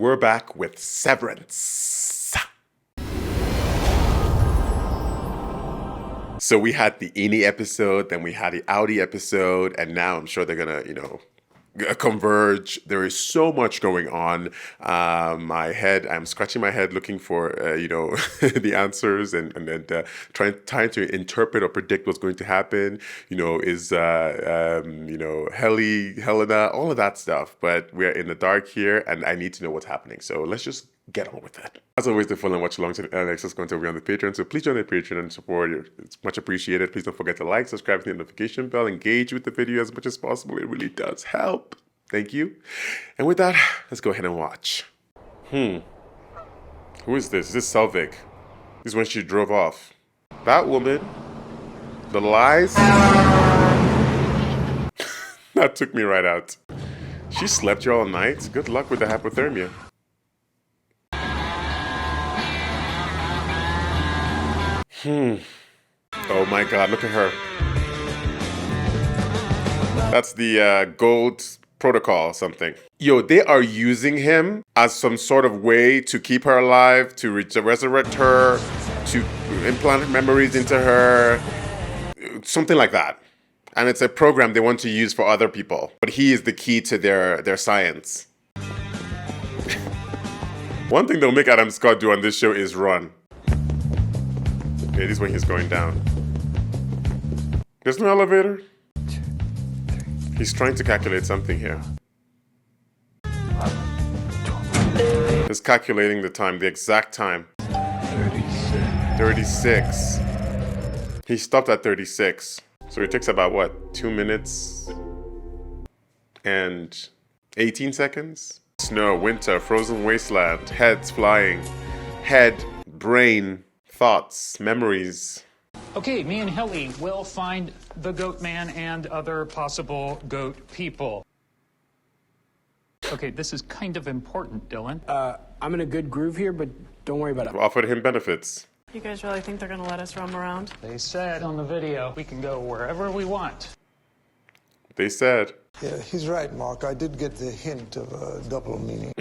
we're back with Severance. So we had the Ini episode, then we had the Audi episode, and now I'm sure they're gonna, converge. There is so much going on. I'm scratching my head looking for, the answers and trying to interpret or predict what's going to happen. Helena, all of that stuff. But we're in the dark here, and I need to know what's happening. So let's just get on with it. As always, the full and watch alongs and access content will be on the Patreon, so please join the Patreon and support it. It's much appreciated. Please don't forget to like, subscribe to the notification bell, engage with the video as much as possible. It really does help. Thank you. And with that, let's go ahead and watch. Who is this? Is this Selvig? This is when she drove off. That woman. The lies. That took me right out. She slept here all night. Good luck with the hypothermia. Oh my god, look at her. That's the gold protocol or something. Yo, they are using him as some sort of way to keep her alive, to resurrect her, to implant memories into her, something like that. And it's a program they want to use for other people. But he is the key to their science. One thing they'll make Adam Scott do on this show is run. Okay, this is when he's going down. There's no elevator. He's trying to calculate something here. He's calculating the time, the exact time. 36. He stopped at 36. So it takes about, what, 2 minutes and 18 seconds? Snow, winter, frozen wasteland, heads flying, head, brain, thoughts, memories. Okay, me and Hilly will find the goat man and other possible goat people. Okay, this is kind of important, Dylan. I'm in a good groove here, but don't worry about it. Offered him benefits. You guys really think they're gonna let us roam around? They said on the video we can go wherever we want. They said. Yeah, he's right, Mark. I did get the hint of a double meaning.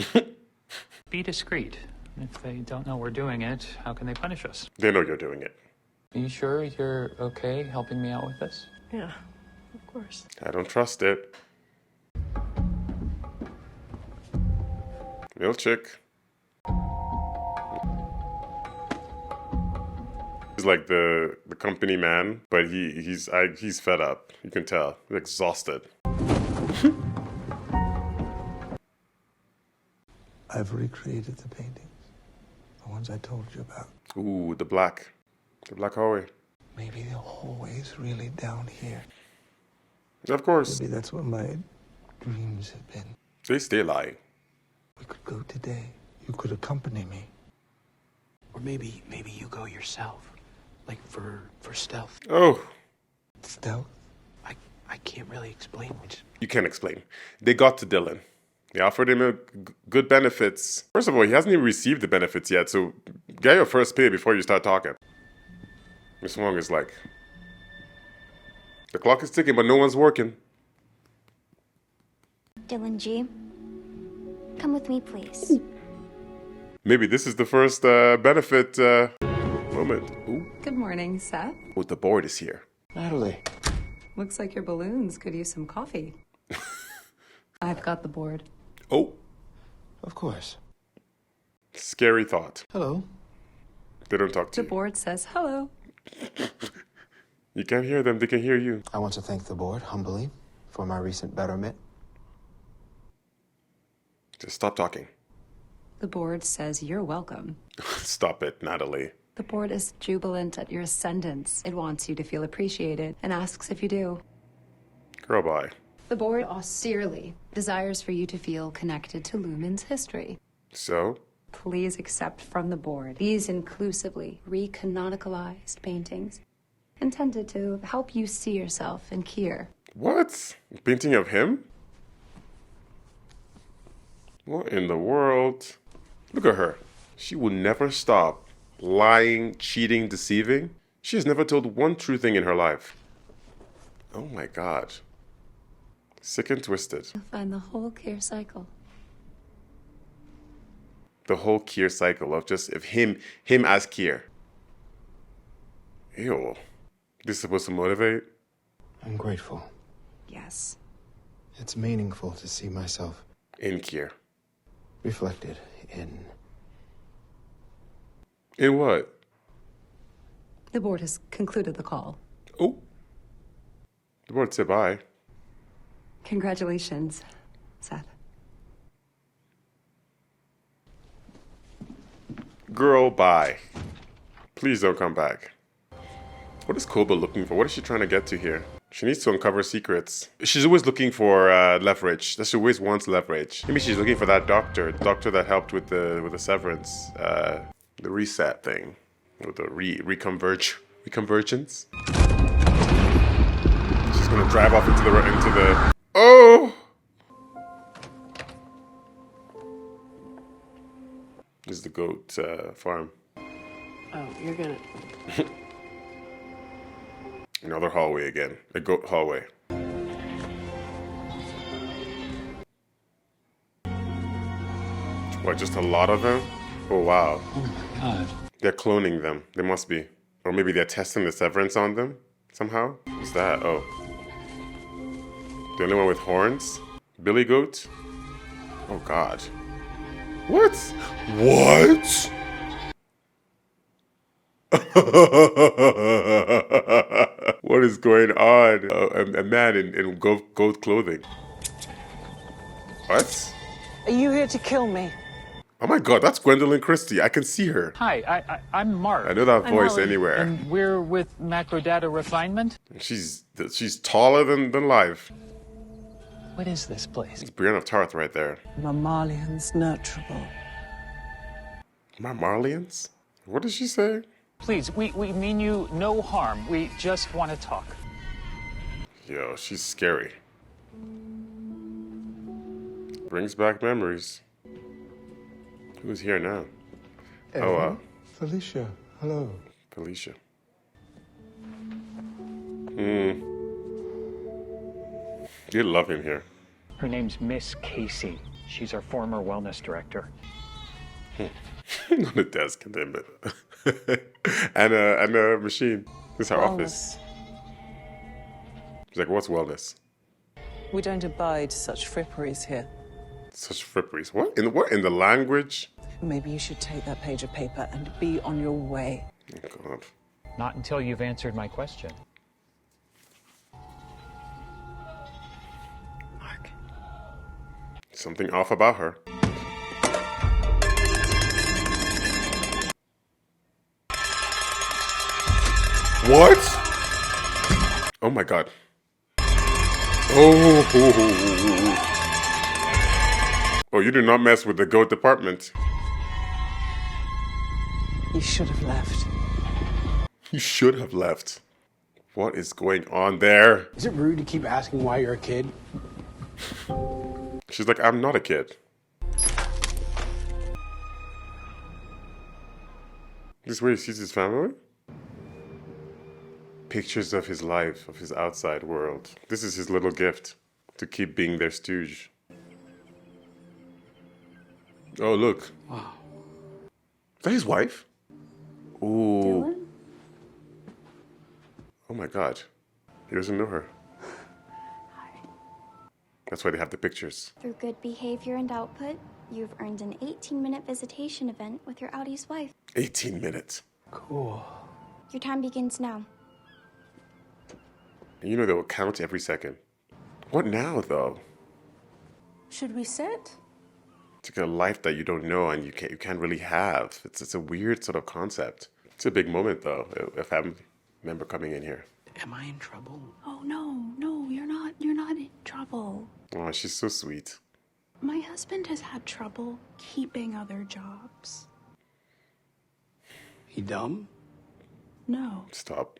Be discreet. If they don't know we're doing it, how can they punish us? They know you're doing it. Are you sure you're okay helping me out with this? Yeah, of course. I don't trust it. Milchik. He's like the company man, but he's fed up. You can tell. He's exhausted. I've recreated the paintings. The ones I told you about. Ooh, the black hallway. Maybe the hallway's really down here. Of course. Maybe that's what my dreams have been. They stay lying. We could go today. You could accompany me. Or maybe you go yourself, like for stealth. Oh. Stealth? I can't really explain. You can't explain. They got to Dylan. They offered him good benefits. First of all, he hasn't even received the benefits yet, so get your first pay before you start talking. Miss Wong is like, the clock is ticking, but no one's working. Dylan G, come with me, please. Maybe this is the first benefit moment. Ooh. Good morning, Seth. Oh, the board is here. Natalie. Looks like your balloons could use some coffee. I've got the board. Oh, Of course. scary thought. Hello. They don't talk to The you. board says hello. You can't hear them, they can hear you. I want to thank the board humbly for my recent betterment. Just stop talking. The board says you're welcome. Stop it, Natalie. The board is jubilant at your ascendance. It wants you to feel appreciated and asks if you do. Girl, bye. The board austerely desires for you to feel connected to Lumen's history. So? Please accept from the board these inclusively recanonicalized paintings intended to help you see yourself in Kier. What? Painting of him? What in the world? Look at her. She will never stop lying, cheating, deceiving. She has never told one true thing in her life. Oh my god. Sick and twisted. You'll find the whole Kier cycle. The whole Kier cycle of just if him as Kier. Ew. This is supposed to motivate? I'm grateful. Yes. It's meaningful to see myself In Kier. reflected in. In what? The board has concluded the call. Oh. The board said bye. Congratulations, Seth. Girl, bye. Please don't come back. What is Koba looking for? What is she trying to get to here? She needs to uncover secrets. She's always looking for leverage. She always wants leverage. Maybe she's looking for that doctor that helped with the severance, the reset thing, with the reconvergence. She's gonna drive off into the. Oh! This is the goat farm. Oh, you're gonna. Another hallway again. A goat hallway. What, just a lot of them? Oh, wow. Oh my god. They're cloning them. They must be. Or maybe they're testing the severance on them somehow? What's that? Oh. The only one with horns? Billy Goat? Oh, God. What? What? What is going on? A man in goat clothing. What? Are you here to kill me? Oh my God, that's Gwendolyn Christie. I can see her. Hi, I'm Mark. I know that I'm voice Holly. anywhere. And we're with Macrodata Refinement. She's taller than life. What is this place? It's Brienne of Tarth right there. Mammalians nurturable. Marlians? What did she say? Please, we mean you no harm. We just want to talk. Yo, she's scary. Brings back memories. Who's here now? Evan? Felicia, hello. Felicia. You love him here. Her name's Miss Casey. She's our former wellness director. On a desk and then and a machine. This is her office. She's like, what's wellness? We don't abide such fripperies here. Such fripperies. What? In the language? Maybe you should take that page of paper and be on your way. Oh, God. Not until you've answered my question. Mark. Something off about her. What? Oh my God. Oh, you did not mess with the goat department. You should have left. You should have left. What is going on there? Is it rude to keep asking why you're a kid? She's like, I'm not a kid. This is where he sees his family? Pictures of his life, of his outside world. This is his little gift to keep being their stooge. Oh, look. Wow. Is that his wife? Ooh. Oh my God. He doesn't know her. That's why they have the pictures. Through good behavior and output, you've earned an 18-minute visitation event with your Audie's wife. 18 minutes. Cool. Your time begins now. And you know they will count every second. What now, though? Should we sit? It's like a life that you don't know and you can't really have. It's a weird sort of concept. It's a big moment, though, if having a member coming in here. Am I in trouble? Oh no, you're not in trouble. Oh, she's so sweet. My husband has had trouble keeping other jobs. He dumb? No. Stop.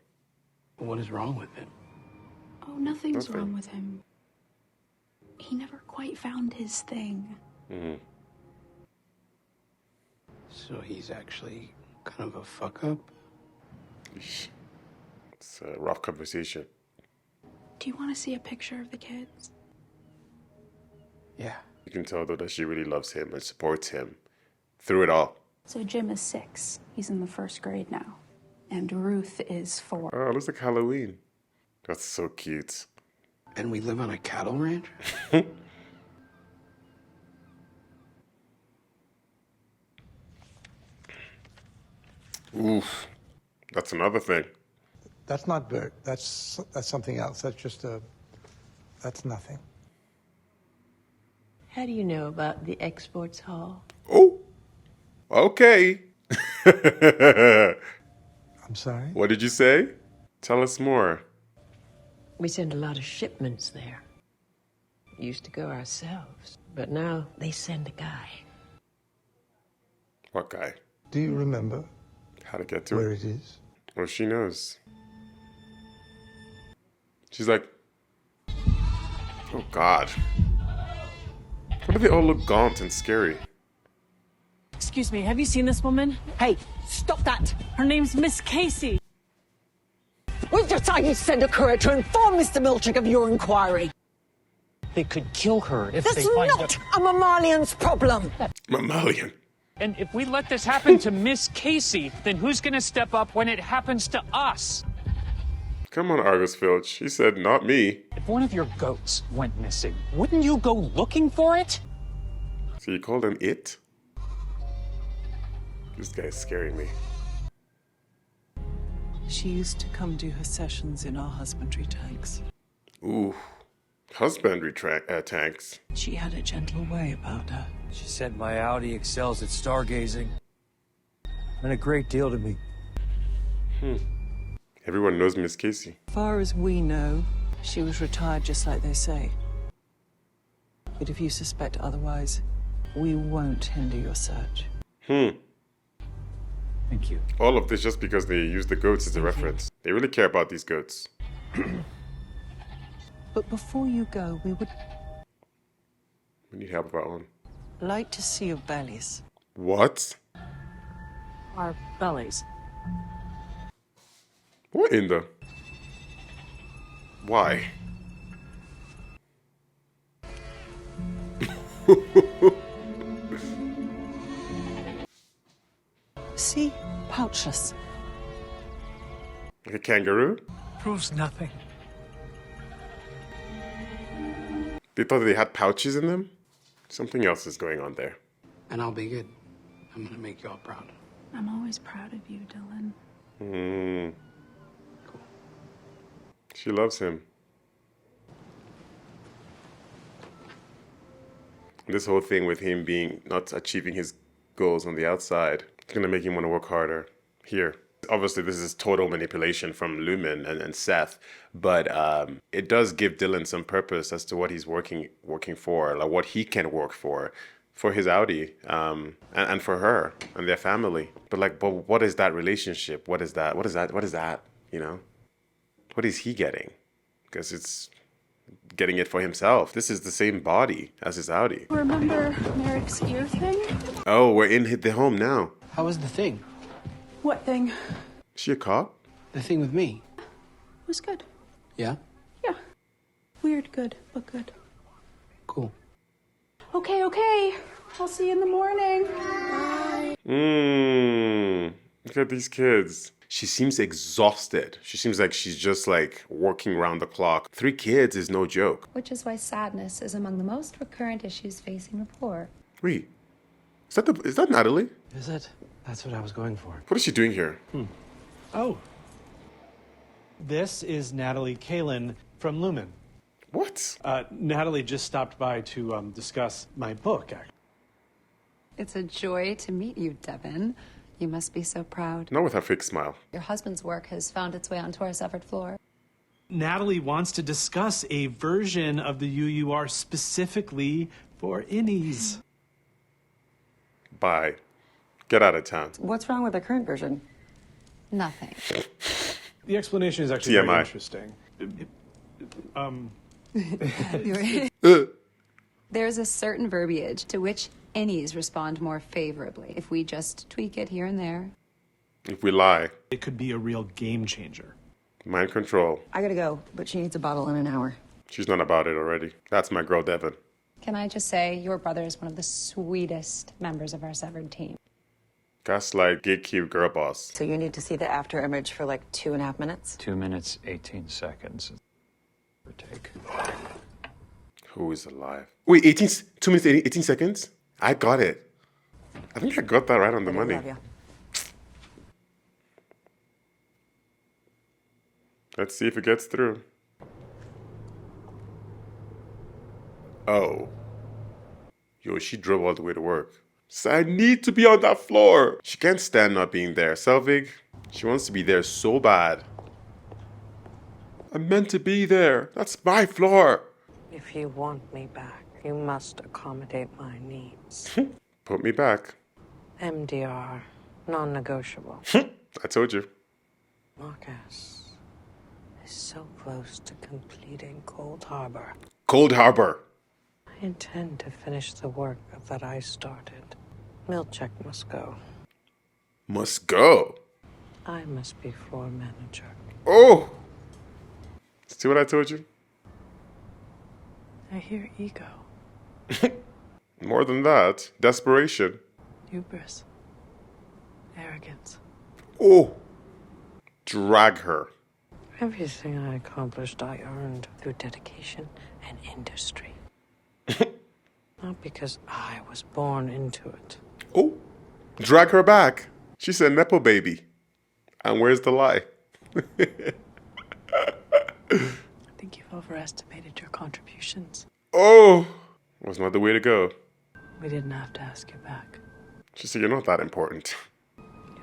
What is wrong with him? Oh, nothing's Nothing. wrong with him. He never quite found his thing. So he's actually kind of a fuck up? Eesh. It's a rough conversation. Do you want to see a picture of the kids? Yeah. You can tell, though, that she really loves him and supports him through it all. So Jim is 6. He's in the 1st grade now. And Ruth is 4. Oh, it looks like Halloween. That's so cute. And we live on a cattle ranch? Oof. That's another thing. That's not Bert. That's something else. That's just that's nothing. How do you know about the exports hall? Oh, okay. I'm sorry? What did you say? Tell us more. We send a lot of shipments there. We used to go ourselves, but now they send a guy. What guy? Do you remember How to get to where it? it is? Well, she knows. She's like, oh God. Why do they all look gaunt and scary? Excuse me, have you seen this woman? Hey, stop that! Her name's Miss Casey. We've decided to send a courier to inform Mr. Milchick of your inquiry. They could kill her if That's they find not a mammalian's problem. Mammalian. And if we let this happen to Miss Casey, then who's going to step up when it happens to us? Come on, Argus Filch. He said, not me. If one of your goats went missing, wouldn't you go looking for it? So you called him it? This guy's scaring me. She used to come do her sessions in our husbandry tanks. Ooh. Husbandry tanks. She had a gentle way about her. She said my Audi excels at stargazing. Meant a great deal to me. Everyone knows Miss Casey. As far as we know, she was retired just like they say. But if you suspect otherwise, we won't hinder your search. Thank you. All of this just because they use the goats as a reference. They really care about these goats. But before you go, we would We need help of our own. like to see your bellies. What? Our bellies. What in the... Why? See? Pouchless. Like a kangaroo? Proves nothing. They thought they had pouches in them? Something else is going on there. And I'll be good. I'm gonna make y'all proud. I'm always proud of you, Dylan. Cool. She loves him. This whole thing with him being not achieving his goals on the outside, it's gonna make him want to work harder here. Obviously, this is total manipulation from Lumen and Seth, but it does give Dylan some purpose as to what he's working for, like what he can work for his Audi, and for her and their family. But what is that relationship? What is that? You know, what is he getting? Because it's getting it for himself. This is the same body as his Audi. Remember Merrick's ear thing? Oh, we're in the home now. How was the thing? What thing? Is she a cop? The thing with me? It was good. Yeah? Yeah. Weird good, but good. Cool. Okay. I'll see you in the morning. Look at these kids. She seems exhausted. She seems like she's just like working around the clock. 3 kids is no joke. Which is why sadness is among the most recurrent issues facing the poor. Wait, is that Natalie? Is it? That's what I was going for. What is she doing here? Oh. This is Natalie Kalin from Lumen. What? Natalie just stopped by to discuss my book, actually. It's a joy to meet you, Devin. You must be so proud. Not with her fake smile. Your husband's work has found its way onto our severed floor. Natalie wants to discuss a version of the UUR specifically for innies. Bye. Get out of town. What's wrong with the current version? Nothing. The explanation is actually TMI. very interesting. There's a certain verbiage to which innies respond more favorably if we just tweak it here and there. If we lie. It could be a real game changer. Mind control. I gotta go, but she needs a bottle in an hour. She's not about it already. That's my girl, Devin. Can I just say, your brother is one of the sweetest members of our severed team. Gaslight, gatekeep, girl boss. So you need to see the after image for like 2.5 minutes? 2 minutes, 18 seconds. Or take. Who is alive? Wait, 2 minutes, 18 seconds? I got it. I think I got that right on the money. Love ya. Let's see if it gets through. Oh. Yo, she drove all the way to work. So I need to be on that floor. She can't stand not being there. Selvig, she wants to be there so bad. I'm meant to be there. That's my floor. If you want me back, you must accommodate my needs. Put me back. MDR, non-negotiable. I told you. Marcus is so close to completing Cold Harbor. Cold Harbor. I intend to finish the work that I started. Milchek must go. Must go. I must be floor manager. Oh! See what I told you? I hear ego, More than that. Desperation. hubris, arrogance. Oh! Drag her. Everything I accomplished, I earned through dedication and industry. Not because I was born into it. Oh! Drag her back. She's a Nepo baby. And where's the lie? I think you've overestimated your contributions. Oh! Was not the way to go. We didn't have to ask you back. She said, you're not that important.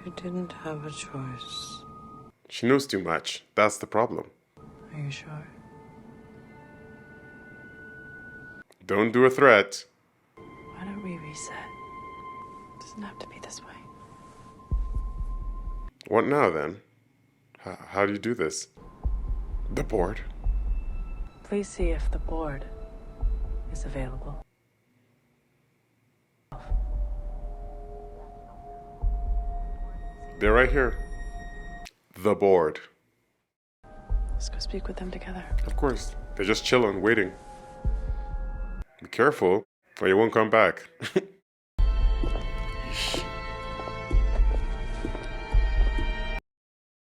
You didn't have a choice. She knows too much. That's the problem. Are you sure? Don't do a threat. Why don't we reset? It doesn't have to be this way. What now, then? How do you do this? The board. Please see if the board is available. They're right here. The board. Let's go speak with them together. Of course. They're just chilling, waiting. Be careful, or you won't come back.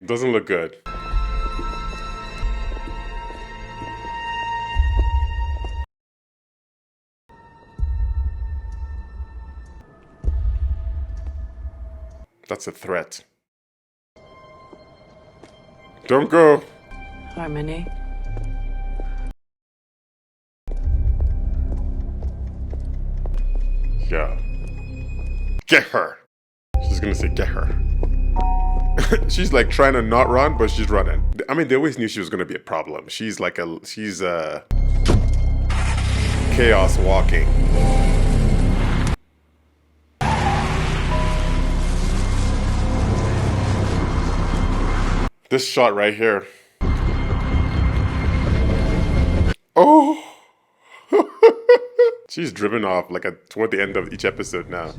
Doesn't look good. That's a threat. Don't go. Harmony. Yeah. Get her. She's gonna say get her. She's like trying to not run, but she's running. I mean, they always knew she was gonna be a problem. She's chaos walking. This shot right here. Oh! She's driven off like toward the end of each episode now.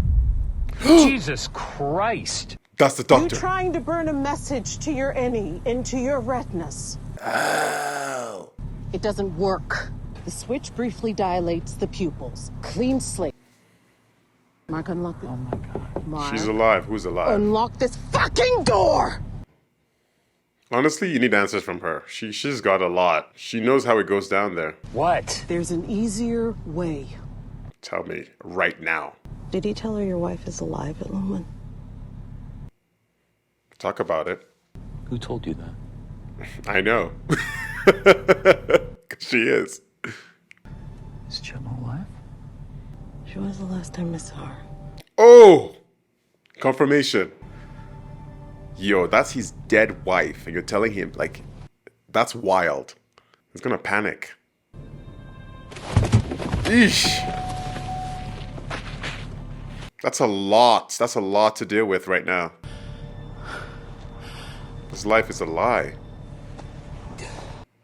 Jesus Christ! That's the doctor. You're trying to burn a message to your innie, into your retinas. Oh. It doesn't work. The switch briefly dilates the pupils. Clean slate. Mark, unlock the... Oh my God. Mark, She's alive. Who's alive? unlock this fucking door! Honestly, you need answers from her. She's got a lot. She knows how it goes down there. What? There's an easier way. Tell me right now. Did he tell her your wife is alive at Lumen? Talk about it. Who told you that? I know. 'Cause she is. Is Gemma alive? She was the last time I saw her. Oh! Confirmation. Yo, that's his dead wife, and you're telling him, like, that's wild. He's gonna panic. Eesh. That's a lot. That's a lot to deal with right now. His life is a lie.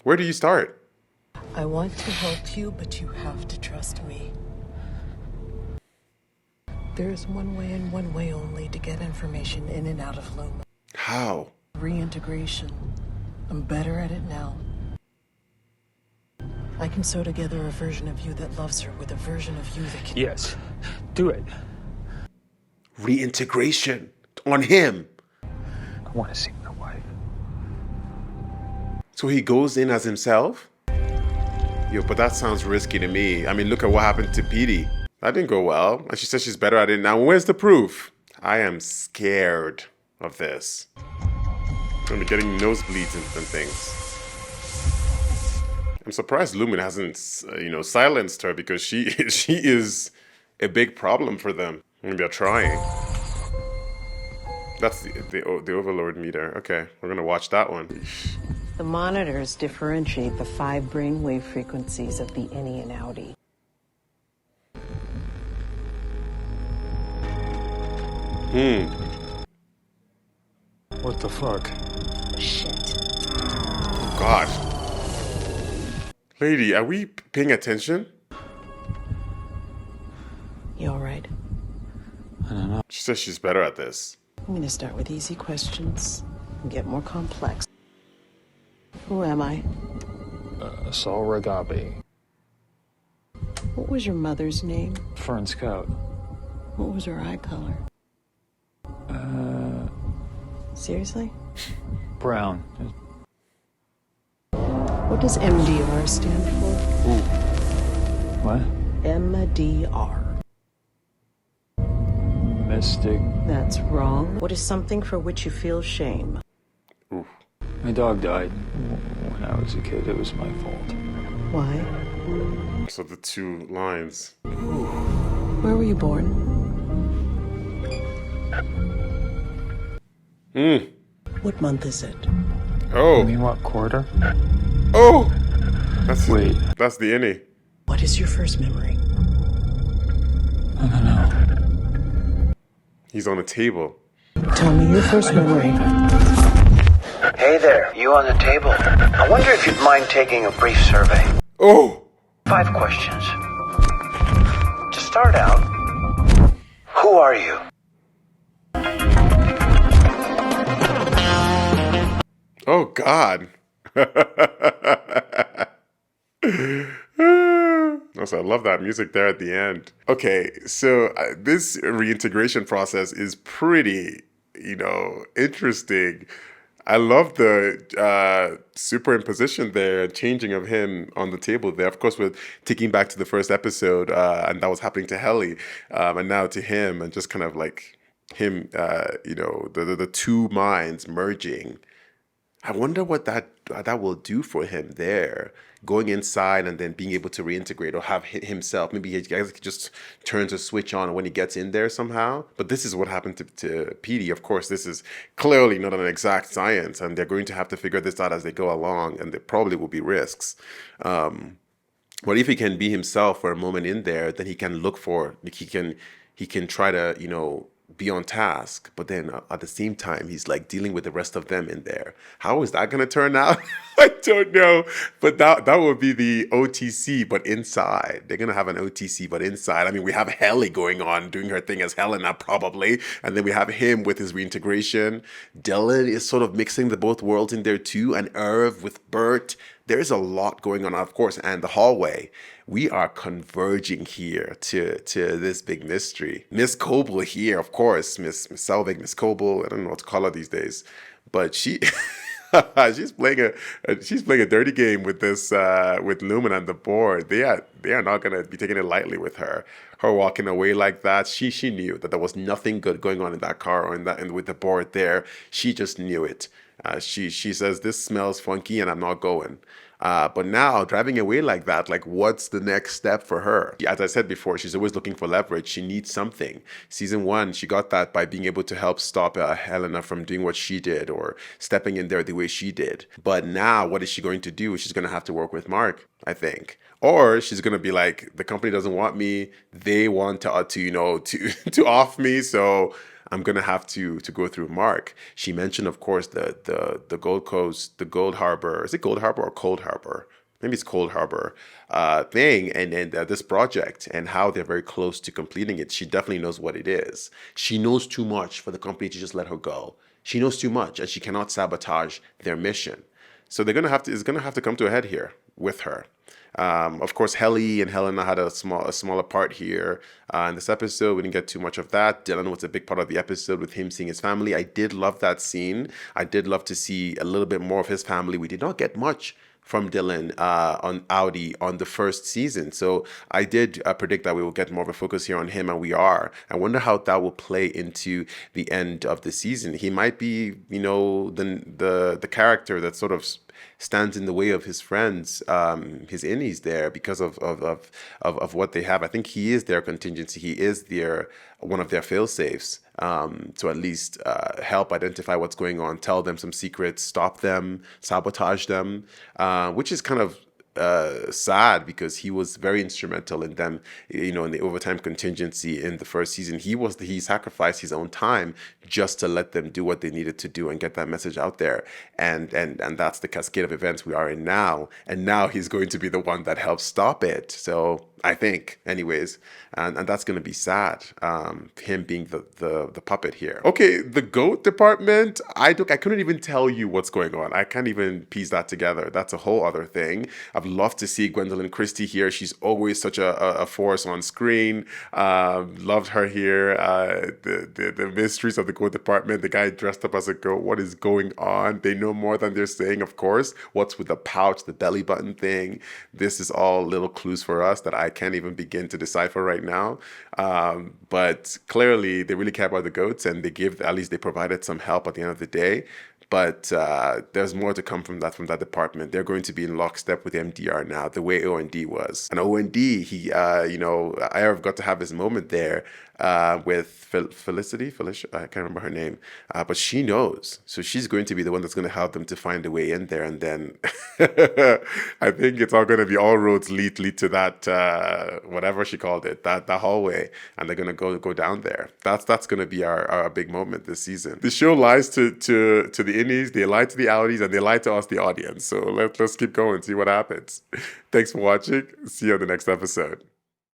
Where do you start? I want to help you, but you have to trust me. There is one way and one way only to get information in and out of Lumen. How? Reintegration. I'm better at it now. I can sew together a version of you that loves her with a version of you that can... Yes. Do it. Reintegration on him. I want to see my wife. So he goes in as himself? Yo, but that sounds risky to me. I mean, look at what happened to Petey. That didn't go well. And she says she's better at it now. Where's the proof? I am scared of this. I'm gonna be getting nosebleeds and things. I'm surprised Lumen hasn't, silenced her, because she is a big problem for them. Maybe they're trying. That's the Overlord meter. Okay, we're gonna watch that one. The monitors differentiate the 5 brainwave frequencies of the innie and outie. What the fuck? Shit. Oh, God. Lady, are we paying attention? You all right? I don't know. She says she's better at this. I'm gonna start with easy questions and get more complex. Who am I? Saul Ragabi. What was your mother's name? Fern Scout. What was her eye color? Seriously? Brown. What does MDR stand for? What? MDR. Mystic. That's wrong. What is something for which you feel shame? Ooh. My dog died when I was a kid. It was my fault. Why? So the 2 lines. Where were you born? What month is it? Oh. You mean what quarter? Oh! That's the innie. What is your first memory? I don't know. He's on a table. Tell me your first memory. Hey there, you on the table. I wonder if you'd mind taking a brief survey. Oh! 5 questions. To start out, who are you? Oh, God. Also, I love that music there at the end. Okay, so this reintegration process is pretty, interesting. I love the superimposition there, changing of him on the table there. Of course, we're taking back to the first episode, and that was happening to Helly, and now to him, and just kind of like him, the 2 minds merging. I wonder what that will do for him there, going inside and then being able to reintegrate or have himself. Maybe he just turns a switch on when he gets in there somehow. But this is what happened to Petey. Of course, this is clearly not an exact science, and they're going to have to figure this out as they go along, and there probably will be risks. But if he can be himself for a moment in there, then he can look for, he can try to, be on task, but then at the same time he's like dealing with the rest of them in there. How is that going to turn out? I don't know, but that would be the OTC, but inside. They're going to have an OTC, but inside. I mean, we have Helly going on, doing her thing as Helena probably, and then we have him with his reintegration. Dylan is sort of mixing the both worlds in there too, and Irv with Bert. There's a lot going on, of course, and the hallway. We are converging here to this big mystery. Miss Coble here, of course, Miss Selvig, Miss Coble. I don't know what to call her these days, but she she's playing a dirty game with this with Lumen on the board. They are not gonna be taking it lightly with her. Her walking away like that, she knew that there was nothing good going on in that car or and with the board there. She just knew it. She says, this smells funky and I'm not going. But now driving away like that, like what's the next step for her? As I said before, she's always looking for leverage. She needs something. Season 1, she got that by being able to help stop Helena from doing what she did or stepping in there the way she did. But now what is she going to do? She's going to have to work with Mark, I think. Or she's going to be like, the company doesn't want me. They want to off me. So I'm going to have to go through Mark. She mentioned, of course, the Gold Coast, the Gold Harbor. Is it Gold Harbor or Cold Harbor? Maybe it's Cold Harbor thing. And this project and how they're very close to completing it. She definitely knows what it is. She knows too much for the company to just let her go. She knows too much and she cannot sabotage their mission. So it's going to have to come to a head here. with her. Of course, Helly and Helena had a smaller part here in this episode. We didn't get too much of that. Dylan was a big part of the episode with him seeing his family. I did love that scene. I did love to see a little bit more of his family. We did not get much from Dylan on Audi on the first season. So I did predict that we will get more of a focus here on him, and we are. I wonder how that will play into the end of the season. He might be, you know, the character that sort of stands in the way of his friends, his innies there, because of what they have. I think he is their contingency. He is one of their fail-safes, to at least help identify what's going on, tell them some secrets, stop them, sabotage them, which is kind of sad because he was very instrumental in them, you know, in the overtime contingency in the first season. He sacrificed his own time just to let them do what they needed to do and get that message out there. And that's the cascade of events we are in now. And now he's going to be the one that helps stop it. So I think, anyways, and that's going to be sad, him being the puppet here. Okay, the GOAT department, I couldn't even tell you what's going on. I can't even piece that together. That's a whole other thing. I've loved to see Gwendolyn Christie here. She's always such a force on screen. Loved her here. The mysteries of the GOAT department, the guy dressed up as a goat, what is going on? They know more than they're saying, of course. What's with the pouch, the belly button thing? This is all little clues for us that I can't even begin to decipher right now. But clearly they really care about the goats, and at least they provided some help at the end of the day. But there's more to come from that department. They're going to be in lockstep with MDR now, the way OND was. And OND, he, Irv got to have his moment there with Felicia, I can't remember her name, but she knows. So she's going to be the one that's going to help them to find a way in there. And then I think it's all going to be all roads lead to that, whatever she called it, that hallway. And they're going to go down there. That's going to be our big moment this season. The show lies to the innies, they lie to the outies, and they lie to us, the audience. So let's keep going, see what happens. Thanks for watching. See you on the next episode.